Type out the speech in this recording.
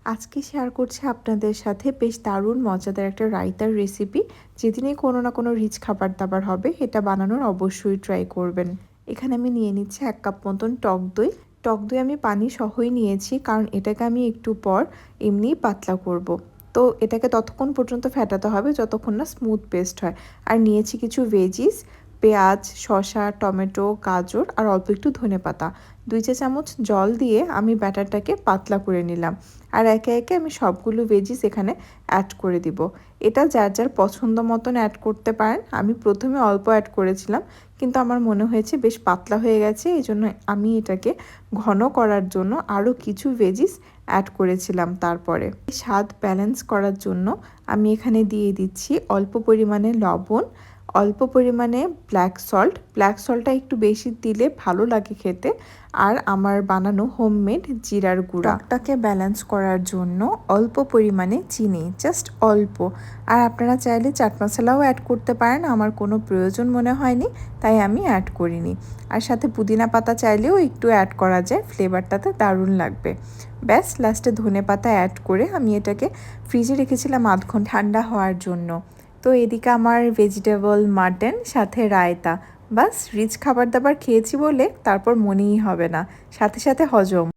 আজকে শেয়ার করছি আপনাদের সাথে বেশ দারুণ মজাদার একটা রায়তার রেসিপি। যেদিনই কোনো না কোনো রিচ খাবার-দাবার হবে এটা বানানোর অবশ্যই ট্রাই করবেন। এখানে আমি নিয়ে নিচ্ছি ১ কাপ মতন টক দই। টক দই আমি পানি সহই নিয়েছি কারণ এটাকে আমি একটু পর এমনিই পাতলা করব। তো এটাকে ততক্ষণ পর্যন্ত ফেটাতে হবে যতক্ষণ না স্মুথ পেস্ট হয়। আর নিয়েছি কিছু ভেজিস, পেঁয়াজ, শসা, টমেটো, গাজর আর অল্প একটু ধনেপাতা। ২ চা চামচ জল দিয়ে আমি ব্যাটারটাকে পাতলা করে নিলাম। আর একে একে আমি সবগুলো ভেজিস এখানে অ্যাড করে দিব। এটা যার যার পছন্দ মতন অ্যাড করতে পারেন। আমি প্রথমে অল্প অ্যাড করেছিলাম, কিন্তু আমার মনে হয়েছে বেশ পাতলা হয়ে গেছে, এই জন্য আমি এটাকে ঘন করার জন্য আরও কিছু ভেজিস অ্যাড করেছিলাম। তারপরে স্বাদ ব্যালেন্স করার জন্য আমি এখানে দিয়ে দিচ্ছি অল্প পরিমাণে লবণ, অল্প পরিমাণে ব্ল্যাক সল্টটা একটু বেশি দিলে ভালো লাগে খেতে। আর আমার বানানো হোমমেড জিরার গুঁড়া। টকটাকে ব্যালেন্স করার জন্য অল্প পরিমাণে চিনি, জাস্ট অল্প। আর আপনারা চাইলে চাট মশলাও অ্যাড করতে পারেন, আমার কোনো প্রয়োজন মনে হয়নি তাই আমি অ্যাড করিনি। আর সাথে পুদিনা পাতা চাইলেও একটু অ্যাড করা যায়, ফ্লেভারটাতে দারুণ লাগবে। ব্যাস লাস্টে ধনেপাতা অ্যাড করে আমি এটাকে ফ্রিজে রেখেছিলাম আধ ঘন্টা ঠান্ডা হওয়ার জন্য। তো এদিকে আমার ভেজিটেবল মাটন সাথে রায়তা, বাস রিচ খাবার দাবার খেয়েছি বলে তারপর মনেই হবে না, সাথে সাথে হজম।